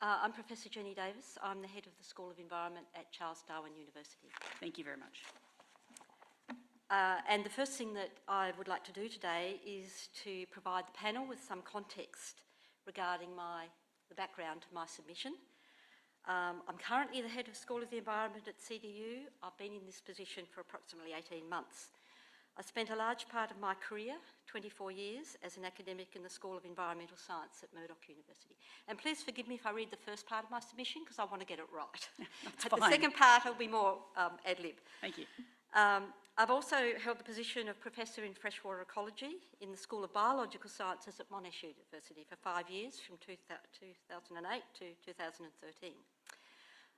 I'm Professor Jenny Davis. I'm the head of the School of Environment at Charles Darwin University. Thank you very much. And the first thing that I would like to do today is to provide the panel with some context regarding the background to my submission. I'm currently the head of School of the Environment at CDU. I've been in this position for approximately 18 months. I spent a large part of my career, 24 years, as an academic in the School of Environmental Science at Murdoch University. And please forgive me if I read the first part of my submission because I want to get it right. But the second part will be more ad lib. Thank you. I've also held the position of Professor in Freshwater Ecology in the School of Biological Sciences at Monash University for 5 years, from 2008 to 2013.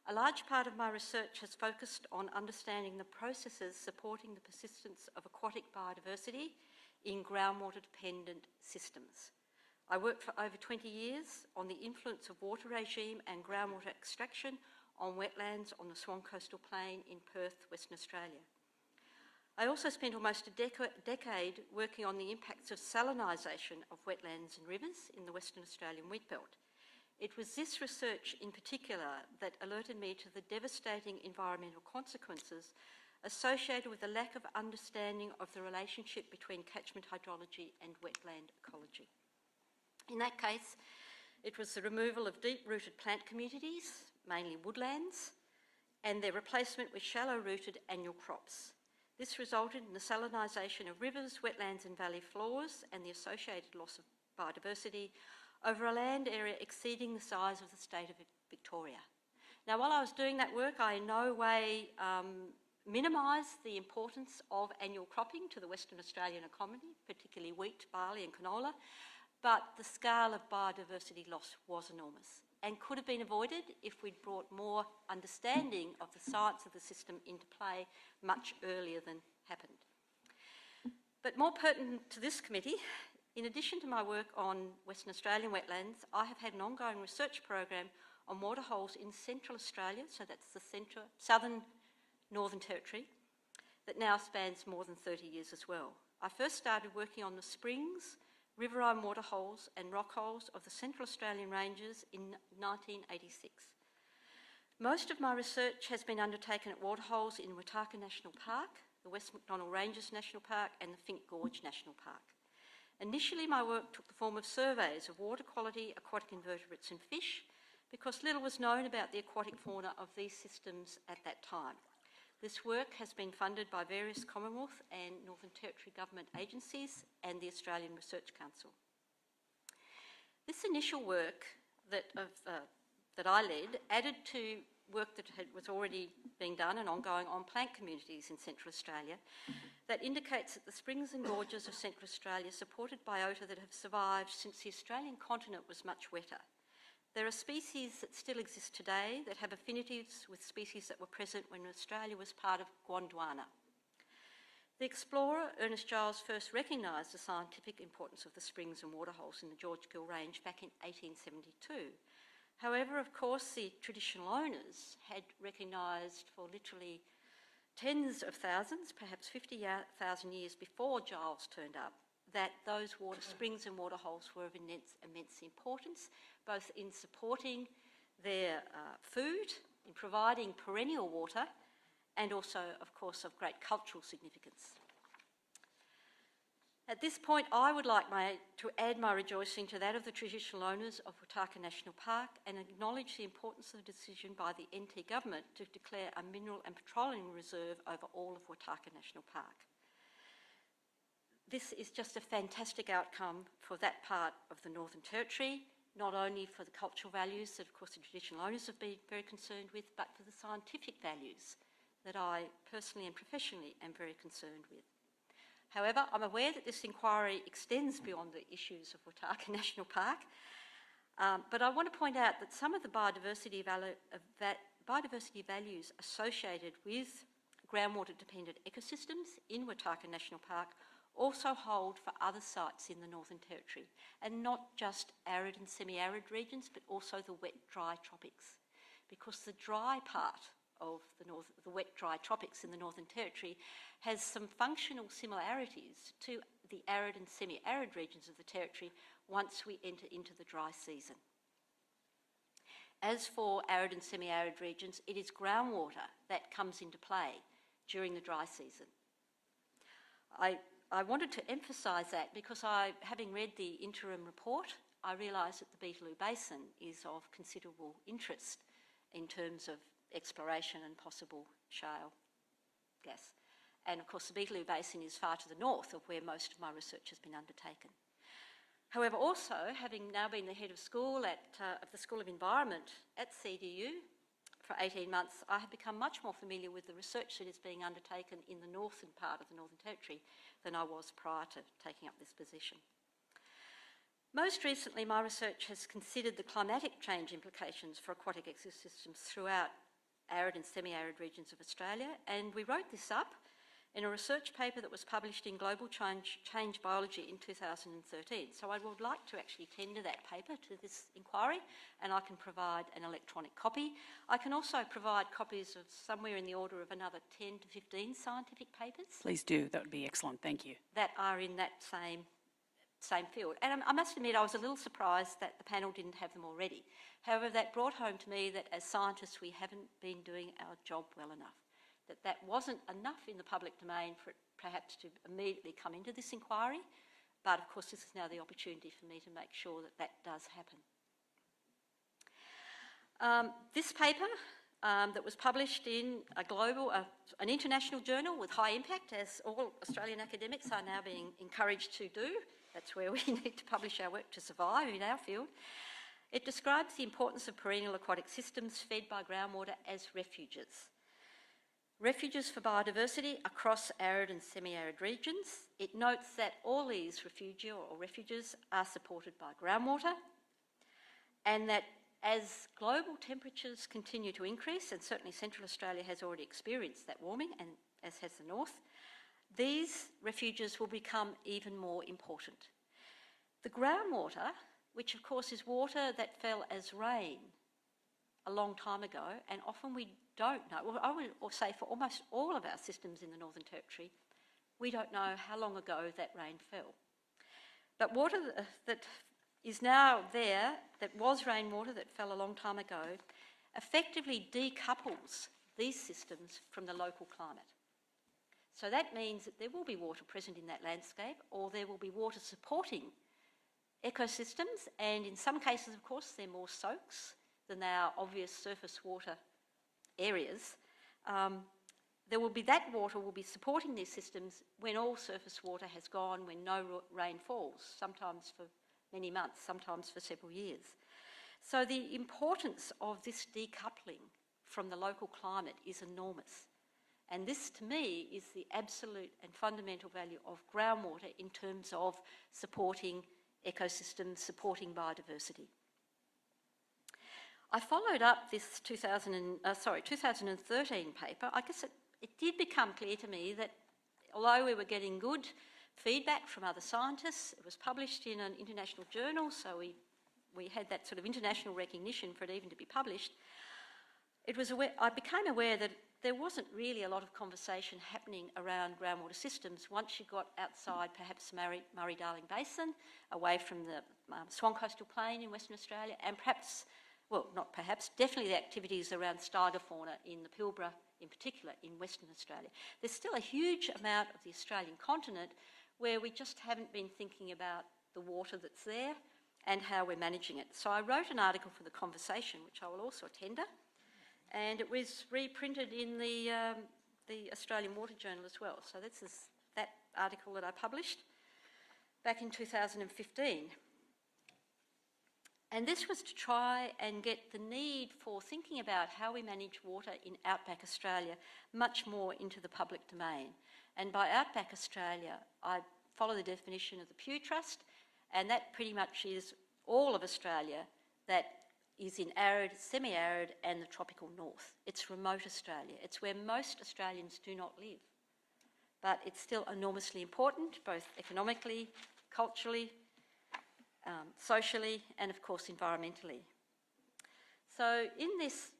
A large part of my research has focused on understanding the processes supporting the persistence of aquatic biodiversity in groundwater-dependent systems. I worked for over 20 years on the influence of water regime and groundwater extraction on wetlands on the Swan Coastal Plain in Perth, Western Australia. I also spent almost a decade working on the impacts of salinisation of wetlands and rivers in the Western Australian wheatbelt. It was this research in particular that alerted me to the devastating environmental consequences associated with the lack of understanding of the relationship between catchment hydrology and wetland ecology. In that case, it was the removal of deep-rooted plant communities, mainly woodlands, and their replacement with shallow-rooted annual crops. This resulted in the salinisation of rivers, wetlands and valley floors and the associated loss of biodiversity over a land area exceeding the size of the state of Victoria. Now, while I was doing that work, I in no way minimised the importance of annual cropping to the Western Australian economy, particularly wheat, barley and canola, but the scale of biodiversity loss was enormous and could have been avoided if we'd brought more understanding of the science of the system into play much earlier than happened. But more pertinent to this committee, in addition to my work on Western Australian wetlands, I have had an ongoing research program on waterholes in Central Australia, so that's the Southern Northern Territory, that now spans more than 30 years as well. I first started working on the springs, riverine waterholes and rockholes of the Central Australian ranges in 1986. Most of my research has been undertaken at waterholes in Wataka National Park, the West Macdonnell Ranges National Park and the Finke Gorge National Park. Initially, my work took the form of surveys of water quality, aquatic invertebrates and fish, because little was known about the aquatic fauna of these systems at that time. This work has been funded by various Commonwealth and Northern Territory government agencies and the Australian Research Council. This initial work that I led added to work that was already being done and ongoing on plant communities in Central Australia that indicates that the springs and gorges of Central Australia supported biota that have survived since the Australian continent was much wetter. There are species that still exist today that have affinities with species that were present when Australia was part of Gondwana. The explorer Ernest Giles first recognised the scientific importance of the springs and waterholes in the George Gill Range back in 1872. However, of course, the traditional owners had recognised for literally tens of thousands, perhaps 50,000 years before Giles turned up, that those water springs and waterholes were of immense importance, both in supporting their food, in providing perennial water, and also, of course, of great cultural significance. At this point, I would like to add my rejoicing to that of the traditional owners of Wataka National Park and acknowledge the importance of the decision by the NT government to declare a mineral and petroleum reserve over all of Wataka National Park. This is just a fantastic outcome for that part of the Northern Territory, not only for the cultural values that, of course, the traditional owners have been very concerned with, but for the scientific values that I personally and professionally am very concerned with. However, I'm aware that this inquiry extends beyond the issues of Wataka National Park, but I want to point out that some of the biodiversity values associated with groundwater-dependent ecosystems in Wataka National Park also hold for other sites in the Northern Territory, and not just arid and semi-arid regions, but also the wet-dry tropics, because the dry part of the wet-dry tropics in the Northern Territory has some functional similarities to the arid and semi-arid regions of the Territory once we enter into the dry season. As for arid and semi-arid regions, it is groundwater that comes into play during the dry season. I wanted to emphasise that because having read the interim report, I realised that the Beetaloo Basin is of considerable interest in terms of exploration and possible shale gas. And of course the Beetaloo Basin is far to the north of where most of my research has been undertaken. However, also, having now been the head of school of the School of Environment at CDU for 18 months, I have become much more familiar with the research that is being undertaken in the northern part of the Northern Territory than I was prior to taking up this position. Most recently, my research has considered the climatic change implications for aquatic ecosystems throughout arid and semi-arid regions of Australia, and we wrote this up in a research paper that was published in Global Change Biology in 2013. So I would like to actually tender that paper to this inquiry, and I can provide an electronic copy. I can also provide copies of somewhere in the order of another 10 to 15 scientific papers. Please do, that would be excellent, thank you. That are in that same field. And I must admit I was a little surprised that the panel didn't have them already. However, that brought home to me that as scientists we haven't been doing our job well enough. That wasn't enough in the public domain for it perhaps to immediately come into this inquiry, but of course this is now the opportunity for me to make sure that that does happen. This paper that was published in an international journal with high impact, as all Australian academics are now being encouraged to do. That's where we need to publish our work to survive in our field. It describes the importance of perennial aquatic systems fed by groundwater as refuges. Refuges for biodiversity across arid and semi-arid regions. It notes that all these refugia or refuges are supported by groundwater, and that as global temperatures continue to increase, and certainly Central Australia has already experienced that warming, and as has the North, these refuges will become even more important. The groundwater, which of course is water that fell as rain a long time ago, and often we don't know, well, I would say for almost all of our systems in the Northern Territory, we don't know how long ago that rain fell. But water that is now there, that was rainwater that fell a long time ago, effectively decouples these systems from the local climate. So that means that there will be water present in that landscape, or there will be water supporting ecosystems, and in some cases, of course, they're more soaks than our obvious surface water areas. That water will be supporting these systems when all surface water has gone, when no rain falls, sometimes for many months, sometimes for several years. So the importance of this decoupling from the local climate is enormous. And this, to me, is the absolute and fundamental value of groundwater in terms of supporting ecosystems, supporting biodiversity. I followed up this 2013 paper. I guess it did become clear to me that although we were getting good feedback from other scientists, it was published in an international journal, so we had that sort of international recognition for it even to be published. I became aware that there wasn't really a lot of conversation happening around groundwater systems once you got outside perhaps Murray-Darling Basin, away from the Swan Coastal Plain in Western Australia, and perhaps, well, not perhaps, definitely the activities around Stygofauna in the Pilbara in particular in Western Australia. There's still a huge amount of the Australian continent where we just haven't been thinking about the water that's there and how we're managing it. So I wrote an article for The Conversation, which I will also tender, and it was reprinted in the Australian Water Journal as well. So this is that article that I published back in 2015. And this was to try and get the need for thinking about how we manage water in outback Australia much more into the public domain. And by outback Australia, I follow the definition of the Pew Trust, and that pretty much is all of Australia that is in arid, semi-arid and the tropical north. It's remote Australia. It's where most Australians do not live. But it's still enormously important, both economically, culturally, socially, and of course environmentally. So in this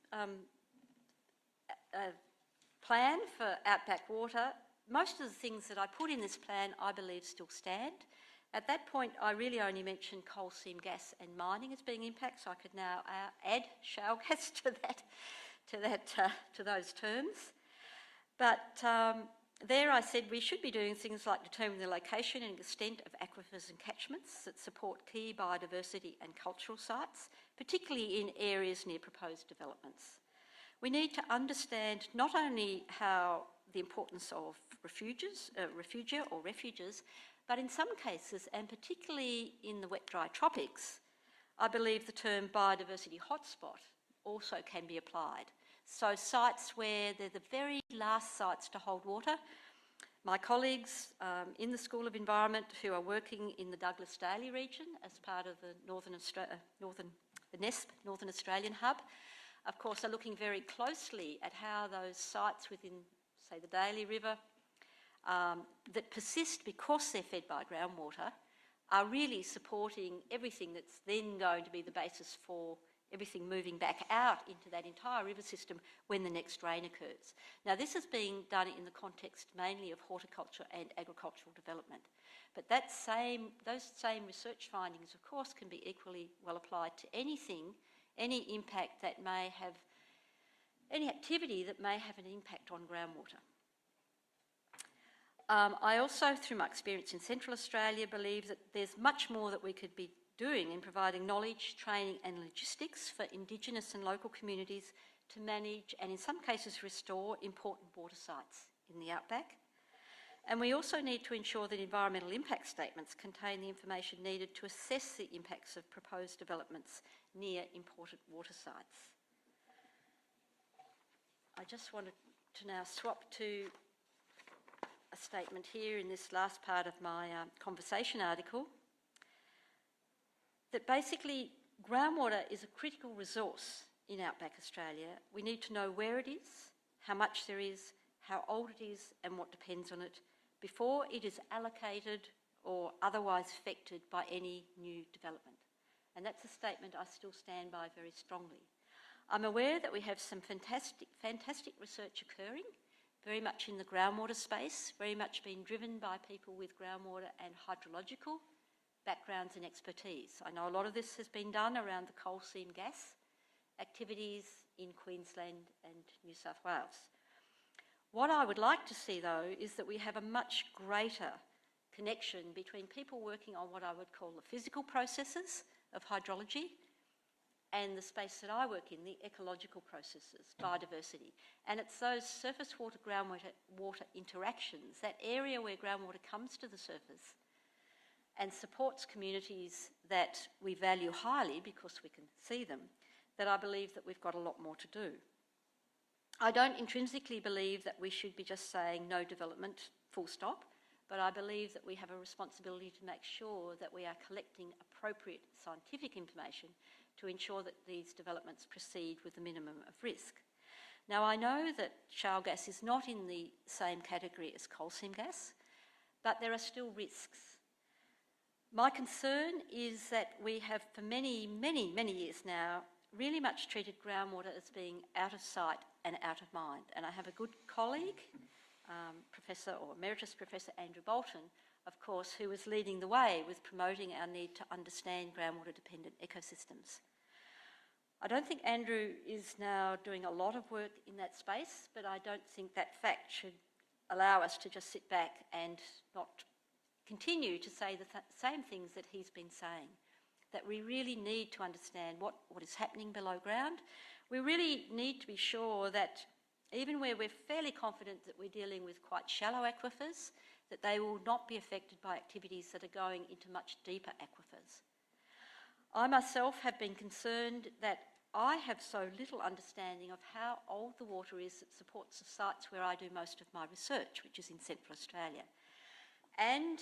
plan for outback water, most of the things that I put in this plan I believe still stand, At that point, I really only mentioned coal seam gas and mining as being impacts. I could now add shale gas to those terms. But there I said we should be doing things like determining the location and extent of aquifers and catchments that support key biodiversity and cultural sites, particularly in areas near proposed developments. We need to understand not only how the importance of refugia, but in some cases, and particularly in the wet-dry tropics, I believe the term biodiversity hotspot also can be applied. So sites where they're the very last sites to hold water. My colleagues in the School of Environment who are working in the Douglas Daly region as part of the NESP, Northern Australian Hub, of course, are looking very closely at how those sites within, say, the Daly River that persist because they're fed by groundwater are really supporting everything that's then going to be the basis for everything moving back out into that entire river system when the next rain occurs. Now, this is being done in the context mainly of horticulture and agricultural development. But those same research findings, of course, can be equally well applied to anything, any impact that may have, any activity that may have an impact on groundwater. I also, through my experience in Central Australia, believe that there's much more that we could be doing in providing knowledge, training and logistics for Indigenous and local communities to manage and in some cases restore important water sites in the outback. And we also need to ensure that environmental impact statements contain the information needed to assess the impacts of proposed developments near important water sites. I just wanted to now swap to a statement here in this last part of my conversation article, that basically groundwater is a critical resource in outback Australia. We need to know where it is, how much there is, how old it is and what depends on it before it is allocated or otherwise affected by any new development. And that's a statement I still stand by very strongly. I'm aware that we have some fantastic research occurring, very much in the groundwater space, very much being driven by people with groundwater and hydrological backgrounds and expertise. I know a lot of this has been done around the coal seam gas activities in Queensland and New South Wales. What I would like to see, though, is that we have a much greater connection between people working on what I would call the physical processes of hydrology and the space that I work in, the ecological processes, biodiversity. And it's those surface water, groundwater interactions, that area where groundwater comes to the surface and supports communities that we value highly because we can see them, that I believe that we've got a lot more to do. I don't intrinsically believe that we should be just saying no development, full stop, but I believe that we have a responsibility to make sure that we are collecting appropriate scientific information to ensure that these developments proceed with the minimum of risk. Now, I know that shale gas is not in the same category as coal seam gas, but there are still risks. My concern is that we have for many years now really much treated groundwater as being out of sight and out of mind. And I have a good colleague, Professor or Emeritus Professor Andrew Bolton, of course, who is leading the way with promoting our need to understand groundwater-dependent ecosystems. I don't think Andrew is now doing a lot of work in that space, but I don't think that fact should allow us to just sit back and not continue to say the same things that he's been saying, that we really need to understand what is happening below ground. We really need to be sure that even where we're fairly confident that we're dealing with quite shallow aquifers, that they will not be affected by activities that are going into much deeper aquifers. I myself have been concerned that I have so little understanding of how old the water is that supports the sites where I do most of my research, which is in Central Australia. And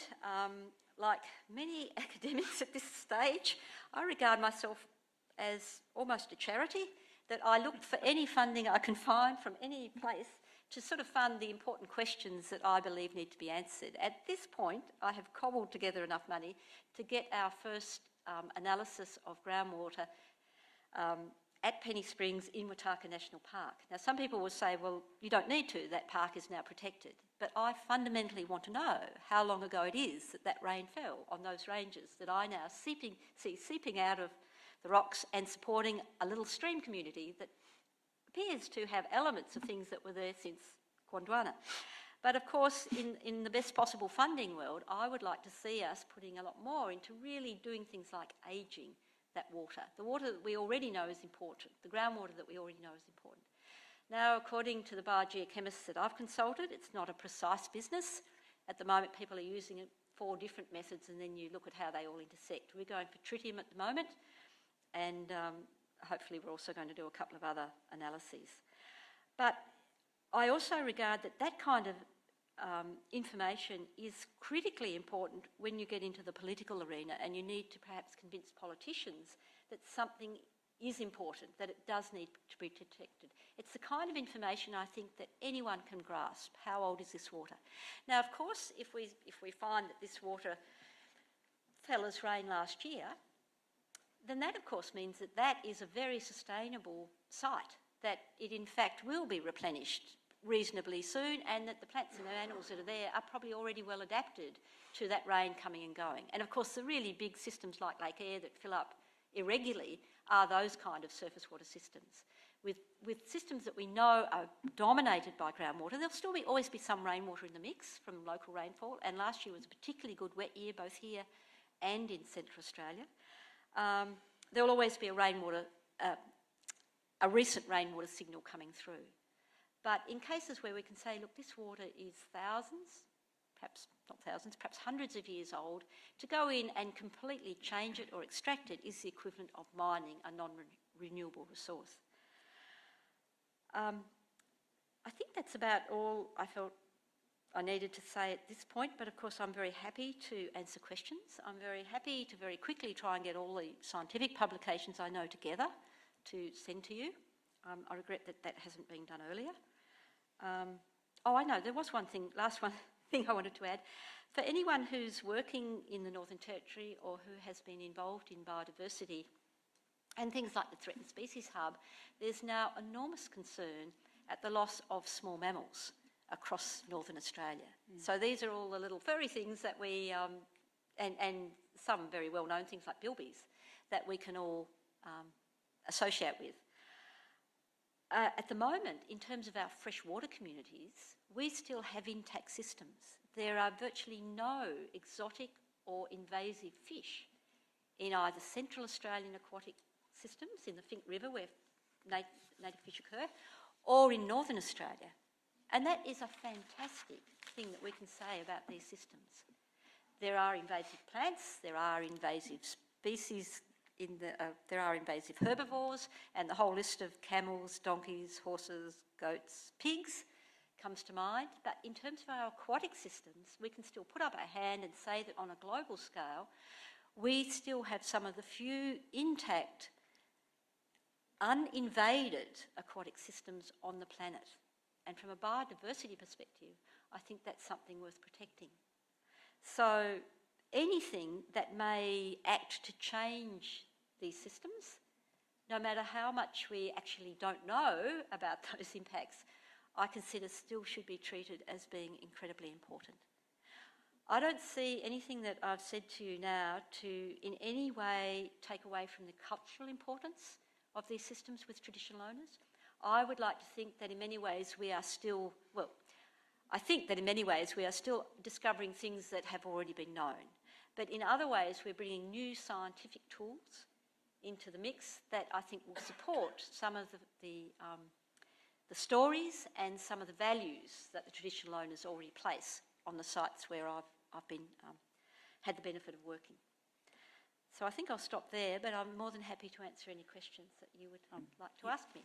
like many academics at this stage, I regard myself as almost a charity, that I look for any funding I can find from any place to sort of fund the important questions that I believe need to be answered. At this point, I have cobbled together enough money to get our first analysis of groundwater at Penny Springs in Wataka National Park. Now, some people will say, well, you don't need to, that park is now protected. But I fundamentally want to know how long ago it is that that rain fell on those ranges that I now see seeping out of the rocks and supporting a little stream community that appears to have elements of things that were there since Gondwana. But of course, in the best possible funding world, I would like to see us putting a lot more into really doing things like ageing that water. The water that we already know is important, the groundwater that we already know is important. Now, according to the biogeochemists that I've consulted, it's not a precise business. At the moment, people are using 4 different methods, and then you look at how they all intersect. We're going for tritium at the moment, and hopefully we're also going to do a couple of other analyses. But I also regard that that kind of information is critically important when you get into the political arena and you need to perhaps convince politicians that something is important, that it does need to be protected. It's the kind of information I think that anyone can grasp. How old is this water? Now, of course, if we find that this water fell as rain last year, then that, of course, means that that is a very sustainable site, that it in fact will be replenished reasonably soon, and that the plants and the animals that are there are probably already well adapted to that rain coming and going. And of course, the really big systems like Lake Eyre that fill up irregularly are those kind of surface water systems. With systems that we know are dominated by groundwater, there'll still always be some rainwater in the mix from local rainfall, and last year was a particularly good wet year, both here and in Central Australia. There will always be a recent rainwater signal coming through. But in cases where we can say, look, this water is thousands, perhaps not thousands, perhaps hundreds of years old, to go in and completely change it or extract it is the equivalent of mining a non-renewable resource. I think that's about all I felt I needed to say at this point, but of course I'm very happy to answer questions. I'm very happy to very quickly try and get all the scientific publications I know together to send to you. I regret that that hasn't been done earlier. I know, there was one thing, thing I wanted to add. For anyone who's working in the Northern Territory or who has been involved in biodiversity and things like the Threatened Species Hub, there's now enormous concern at the loss of small mammals across Northern Australia. So these are all the little furry things that we, and some very well-known things like bilbies, that we can all associate with. At the moment, in terms of our freshwater communities, we still have intact systems. There are virtually no exotic or invasive fish in either Central Australian aquatic systems, in the Fink River where native fish occur, or in Northern Australia. And that is a fantastic thing that we can say about these systems. There are invasive plants, there are invasive species, there are invasive herbivores, and the whole list of camels, donkeys, horses, goats, pigs comes to mind. But in terms of our aquatic systems, we can still put up our hand and say that on a global scale, we still have some of the few intact, uninvaded aquatic systems on the planet. And from a biodiversity perspective, I think that's something worth protecting. So anything that may act to change these systems, no matter how much we actually don't know about those impacts, I consider still should be treated as being incredibly important. I don't see anything that I've said to you now to in any way take away from the cultural importance of these systems with traditional owners. I would like to think that in many ways we are still, well, I think that in many ways we are still discovering things that have already been known. But in other ways, we're bringing new scientific tools into the mix that I think will support some of the stories and some of the values that the traditional owners already place on the sites where I've been had the benefit of working. So I think I'll stop there, but I'm more than happy to answer any questions that you would like to ask me.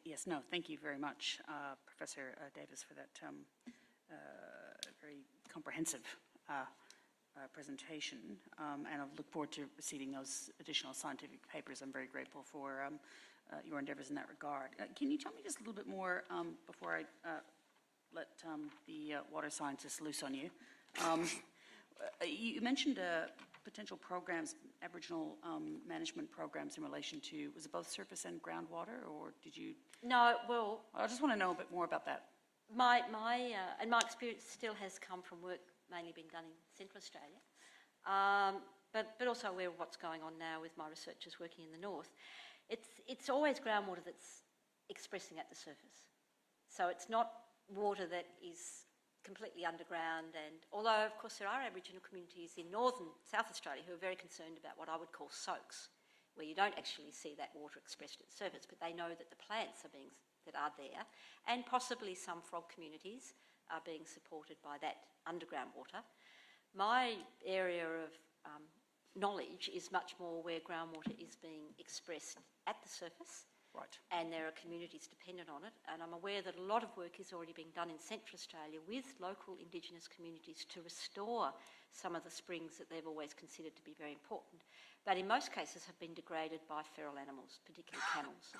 Yes, no, thank you very much, Professor Davis, for that very comprehensive presentation, and I look forward to receiving those additional scientific papers. I'm very grateful for your endeavours in that regard. Can you tell me just a little bit more before I let the water scientists loose on you? You mentioned potential programs, Aboriginal management programs in relation to, was it both surface and groundwater, or did you? No, well, I just want to know a bit more about that. And my experience still has come from work mainly being done in Central Australia, but also aware of what's going on now with my researchers working in the north. It's always groundwater that's expressing at the surface. So it's not water that is completely underground, and although of course there are Aboriginal communities in northern South Australia who are very concerned about what I would call soaks, where you don't actually see that water expressed at the surface, but they know that the plants that are there, and possibly some frog communities are being supported by that underground water. My area of knowledge is much more where groundwater is being expressed at the surface. Right. And there are communities dependent on it, and I'm aware that a lot of work is already being done in Central Australia with local Indigenous communities to restore some of the springs that they've always considered to be very important, but in most cases have been degraded by feral animals, particularly camels.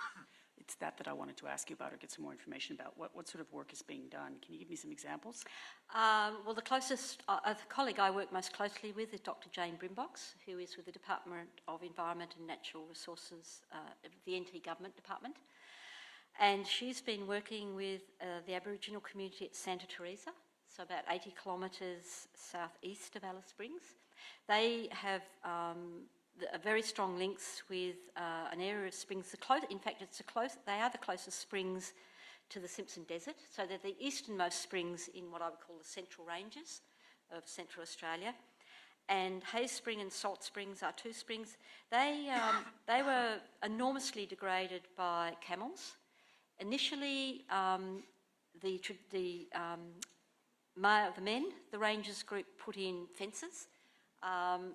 It's that I wanted to ask you about or get some more information about. What sort of work is being done? Can you give me some examples? Well, the colleague I work most closely with is Dr. Jane Brimbox, who is with the Department of Environment and Natural Resources, the NT Government Department. And she's been working with the Aboriginal community at Santa Teresa, so about 80 kilometres southeast of Alice Springs. They have very strong links with an area of springs. In fact, they are the closest springs to the Simpson Desert, so they're the easternmost springs in what I would call the central ranges of Central Australia. And Hayes Spring and Salt Springs are two springs. They were enormously degraded by camels. Initially, the rangers group put in fences.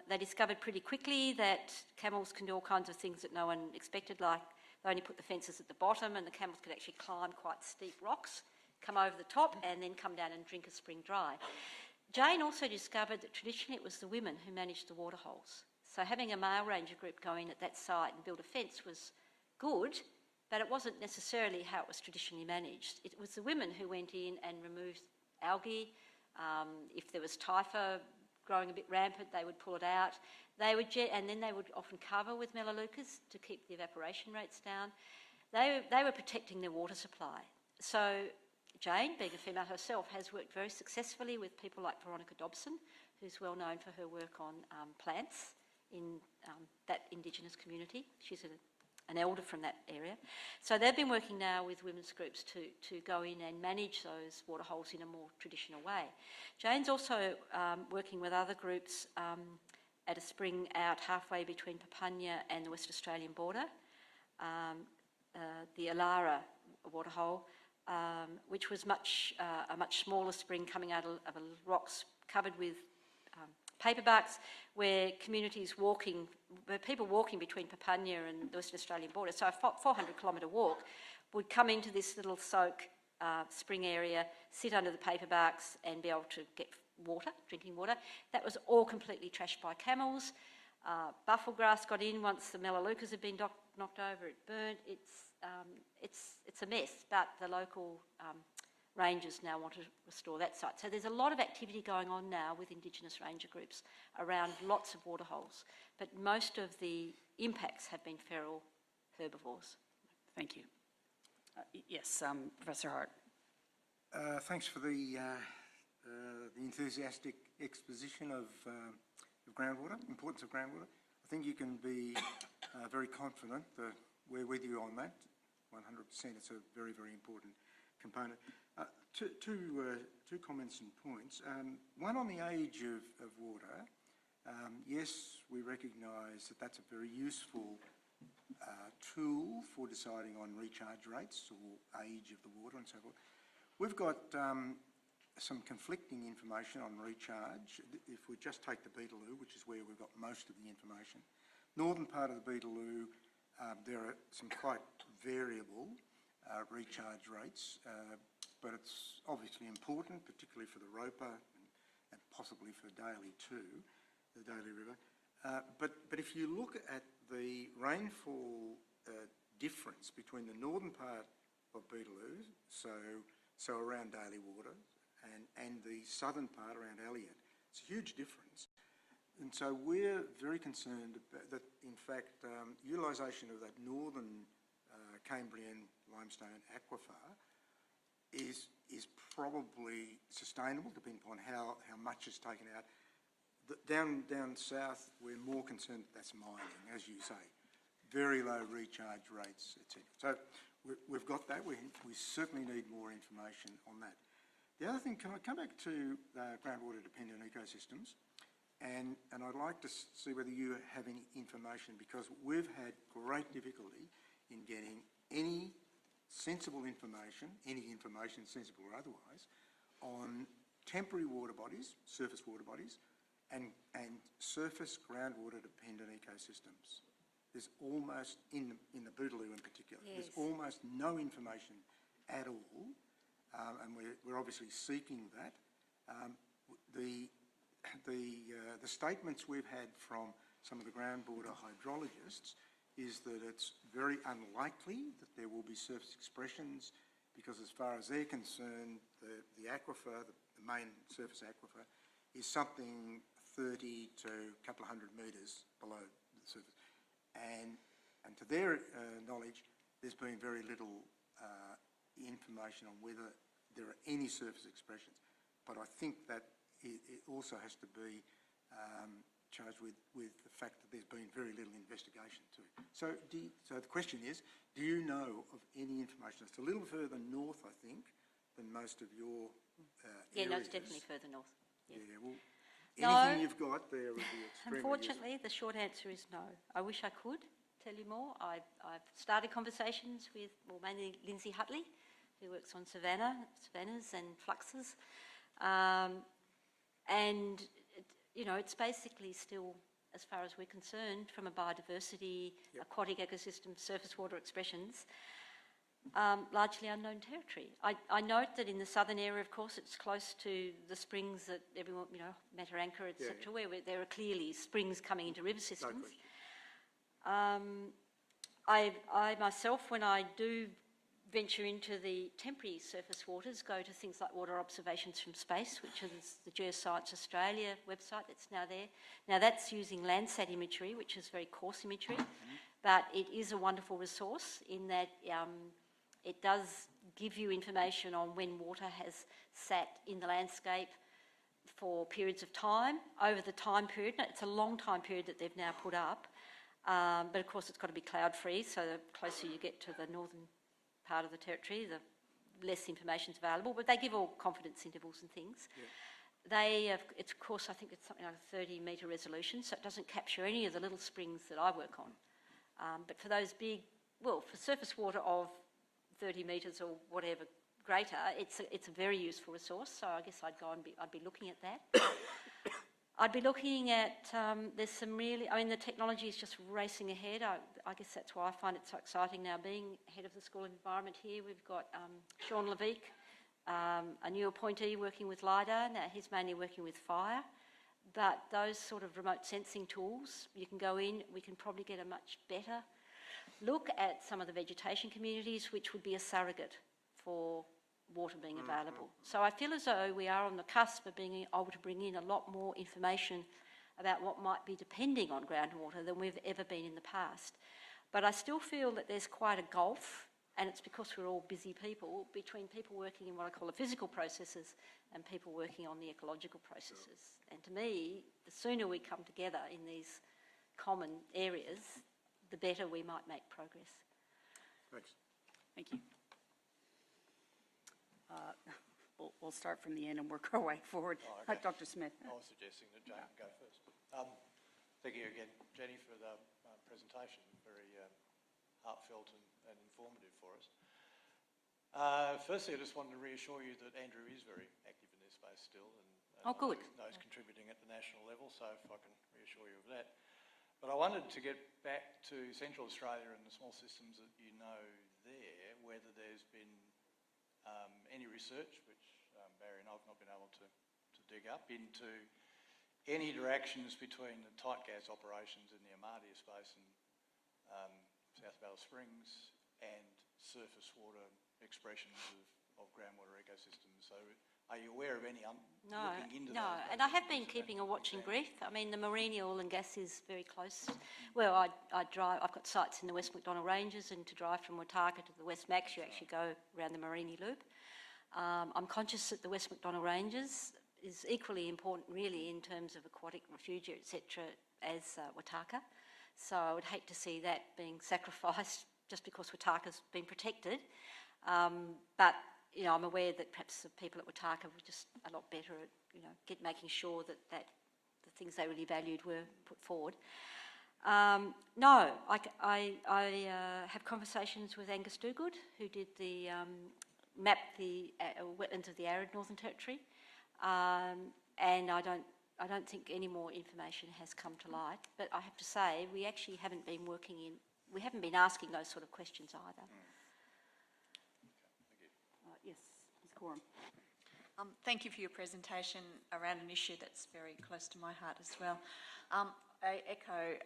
They discovered pretty quickly that camels can do all kinds of things that no one expected, like they only put the fences at the bottom and the camels could actually climb quite steep rocks, come over the top and then come down and drink a spring dry. Jane also discovered that traditionally it was the women who managed the water holes. So having a male ranger group go in at that site and build a fence was good, but it wasn't necessarily how it was traditionally managed. It was the women who went in and removed algae. If there was typha growing a bit rampant, they would pull it out. And then they would often cover with melaleucas to keep the evaporation rates down. They were protecting their water supply. So Jane, being a female herself, has worked very successfully with people like Veronica Dobson, who's well known for her work on plants in that Indigenous community. She's an elder from that area. So they've been working now with women's groups to go in and manage those water holes in a more traditional way. Jane's also working with other groups at a spring out halfway between Papunya and the West Australian border, the Ilara waterhole, which was a much smaller spring coming out of rocks covered with paperbarks, where people walking between Papunya and the Western Australian border, so a 400-kilometre walk, would come into this little soak spring area, sit under the paperbarks and be able to get water, drinking water. That was all completely trashed by camels. Buffel grass got in once the melaleucas had been knocked over, it burnt. It's a mess, but the local rangers now want to restore that site. So there's a lot of activity going on now with Indigenous ranger groups around lots of water holes, but most of the impacts have been feral herbivores. Thank you. Yes, Professor Hart. Thanks for the enthusiastic exposition of groundwater, importance of groundwater. I think you can be very confident that we're with you on that, 100%. It's a very, very important component. Two comments and points. One on the age of water. Yes, we recognise that that's a very useful tool for deciding on recharge rates or age of the water and so forth. We've got some conflicting information on recharge. If we just take the Beetaloo, which is where we've got most of the information, northern part of the Beetaloo, there are some quite variable recharge rates, but it's obviously important, particularly for the Roper and possibly for Daly too, the Daly River. But if you look at the rainfall difference between the northern part of Beetaloo, so around Daly Water, and the southern part around Elliot, it's a huge difference. And so we're very concerned that, in fact, utilisation of that northern Cambrian limestone aquifer is probably sustainable, depending upon how much is taken out. Down south, we're more concerned that's mining, as you say. Very low recharge rates, etc. So we've got that. We certainly need more information on that. The other thing, can I come back to groundwater-dependent ecosystems? And I'd like to see whether you have any information, because we've had great difficulty in getting any sensible information, sensible or otherwise, on temporary water bodies, surface water bodies, and surface groundwater-dependent ecosystems. There's almost, in the Bootaloo in particular, Yes. there's almost no information at all, and we're obviously seeking that. The statements we've had from some of the groundwater hydrologists is that it's very unlikely that there will be surface expressions, because as far as they're concerned, the aquifer, the main surface aquifer, is something 30 to a couple of 100 metres below the surface. And to their knowledge, there's been very little information on whether there are any surface expressions. But I think that it also has to be charged with the fact that there's been very little investigation too. So the question is, do you know of any information? It's a little further north, I think, than most of your Yeah, areas. no, it's definitely further north. Yeah. Yeah, well, No. anything you've got there would be extremely Unfortunately, the short answer is no. I wish I could tell you more. I've started conversations with, well, mainly Lindsay Hutley, who works on savannas and fluxes. And, it's basically still, as far as we're concerned, from a biodiversity, aquatic ecosystem, surface water expressions, largely unknown territory. I note that in the southern area, of course, it's close to the springs that everyone, Mataranka, etc., where there are clearly springs coming into river systems. I myself, when I do venture into the temporary surface waters, go to things like water observations from space, which is the Geoscience Australia website that's now there. Now that's using Landsat imagery, which is very coarse imagery, but it is a wonderful resource in that it does give you information on when water has sat in the landscape for periods of time, over the time period. It's a long time period that they've now put up, but of course it's got to be cloud-free, so the closer you get to the northern part of the territory, the less information's available, but they give all confidence intervals and things. It's of course, I think it's something like a 30-metre resolution, so it doesn't capture any of the little springs that I work on. But for those big, for surface water of 30 metres or whatever greater, it's a very useful resource, so I guess I'd be looking at that. I'd be looking at, there's some really, the technology is just racing ahead. I guess that's why I find it so exciting now being head of the School of Environment here. We've got Sean Levique, a new appointee working with LIDAR. Now he's mainly working with fire, but those sort of remote sensing tools, you can go in, we can probably get a much better look at some of the vegetation communities, which would be a surrogate for water being available. So I feel as though we are on the cusp of being able to bring in a lot more information about what might be depending on groundwater than we've ever been in the past. But I still feel that there's quite a gulf, and it's because we're all busy people, between people working in what I call the physical processes and people working on the ecological processes. And to me, the sooner we come together in these common areas, the better we might make progress. Thanks. Thank you. We'll start from the end and work our way forward. Oh, okay. Dr. Smith. I was suggesting that Jane go first. Thank you again, Jenny, for the presentation. Very heartfelt and informative for us. Firstly, I just wanted to reassure you that Andrew is very active in this space still, and good. knows contributing at the national level, so if I can reassure you of that. But I wanted to get back to Central Australia and the small systems that you know there, whether there's been any research, which Barry and I've not been able to dig up, into any interactions between the tight gas operations in the Amadeus Basin, South Battle Springs, and surface water expressions of groundwater ecosystems. So are you aware of any looking into those? And I have been keeping a watching brief. The marine oil and gas is very close. Well, I drive, I've got sites in the West MacDonnell Ranges, and to drive from Wataka to the West Max, you actually go around the Marini Loop. I'm conscious that the West Macdonnell Ranges is equally important really in terms of aquatic refugia, etc., as Wataka. So I would hate to see that being sacrificed just because Wataka's been protected. But, you know, I'm aware that perhaps the people at Wataka were just a lot better at, you know, making sure that the things they really valued were put forward. No, I have conversations with Angus Dogood, who did the map the wetlands of the arid Northern Territory, and I don't think any more information has come to light. But I have to say, we actually haven't been we haven't been asking those sort of questions either. Yes, Ms. Coram. Thank you for your presentation around an issue that's very close to my heart as well. I echo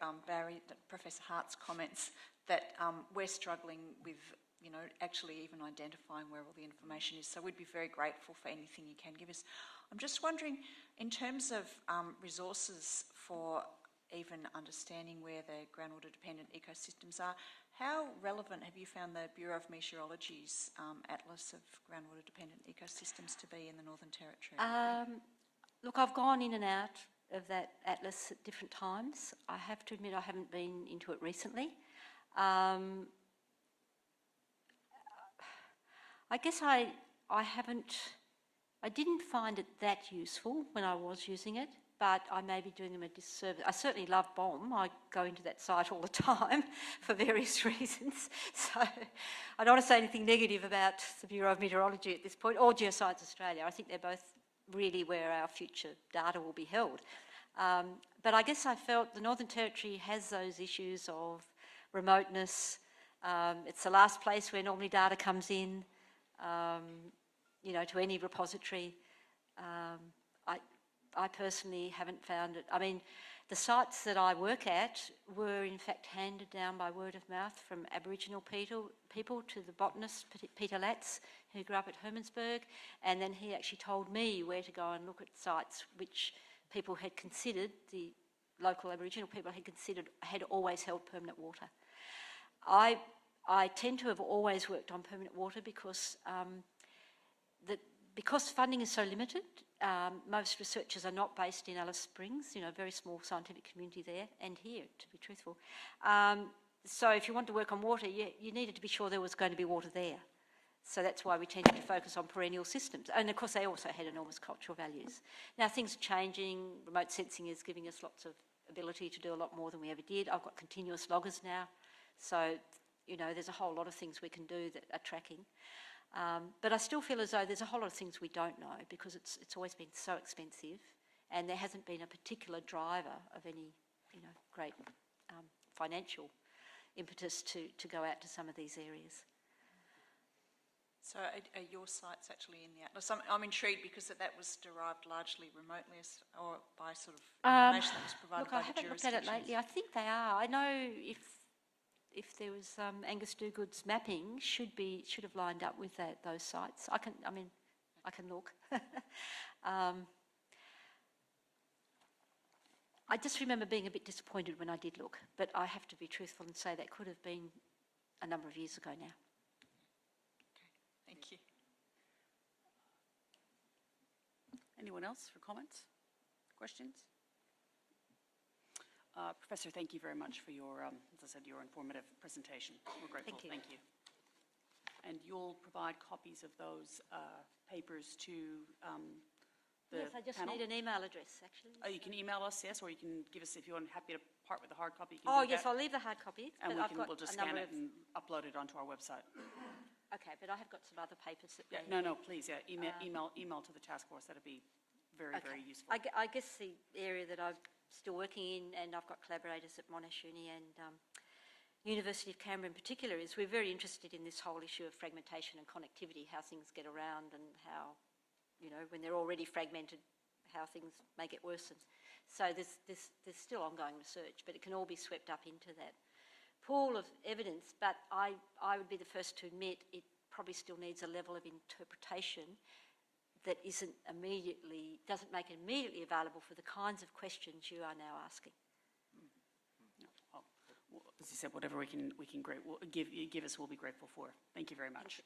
Professor Hart's comments that we're struggling with, you know, actually even identifying where all the information is. So we'd be very grateful for anything you can give us. I'm just wondering, in terms of resources for even understanding where the groundwater-dependent ecosystems are, how relevant have you found the Bureau of Meteorology's Atlas of groundwater-dependent ecosystems to be in the Northern Territory? Look, I've gone in and out of that atlas at different times. I have to admit I haven't been into it recently. I guess I didn't find it that useful when I was using it, but I may be doing them a disservice. I certainly love BOM. I go into that site all the time for various reasons. So I don't want to say anything negative about the Bureau of Meteorology at this point, or Geoscience Australia. I think they're both really where our future data will be held. But I guess I felt the Northern Territory has those issues of remoteness. It's the last place where normally data comes in, you know, to any repository. I personally haven't found it. I mean, the sites that I work at were in fact handed down by word of mouth from Aboriginal people to the botanist, Peter Latz, who grew up at Hermansburg, and then he actually told me where to go and look at sites which people had considered, the local Aboriginal people had considered, had always held permanent water. I tend to have always worked on permanent water because because funding is so limited. Most researchers are not based in Alice Springs, you know, very small scientific community there, and here, to be truthful. So if you want to work on water, you needed to be sure there was going to be water there. So that's why we tended to focus on perennial systems. And of course, they also had enormous cultural values. Now things are changing. Remote sensing is giving us lots of ability to do a lot more than we ever did. I've got continuous loggers now. So, you know, there's a whole lot of things we can do that are tracking. But I still feel as though there's a whole lot of things we don't know because it's always been so expensive, and there hasn't been a particular driver of any, you know, great financial impetus to go out to some of these areas. So are your sites actually in the Atlas? I'm intrigued because that was derived largely remotely or by sort of information that was provided look, by I the haven't looked at it lately. I think they are. I know if there was Angus Dogood's mapping should have lined up with those sites. I can look. I just remember being a bit disappointed when I did look, but I have to be truthful and say that could have been a number of years ago now. Thank you. Anyone else for comments, questions? Professor, thank you very much for your, as I said, your informative presentation. We're grateful. Thank you. Thank you. And you'll provide copies of those papers to the yes, I just panel? need an email address, actually. Oh, you can email us, yes, or you can give us, if you're happy to part with the hard copy, you can Oh, do yes, that. I'll leave the hard copy. And but we'll just scan it and upload it onto our website. Okay, but I have got some other papers that Yeah, no, please, yeah, email to the task force. That'd be very, very useful. I guess the area that I'm still working in, and I've got collaborators at Monash Uni and University of Canberra in particular, is we're very interested in this whole issue of fragmentation and connectivity, how things get around and how, you know, when they're already fragmented, how things may get worsened. So there's still ongoing research, but it can all be swept up into that pool of evidence. But I would be the first to admit it probably still needs a level of interpretation that doesn't make it immediately available for the kinds of questions you are now asking. Well, as you said, whatever we can give us, we'll be grateful for. Thank you very much.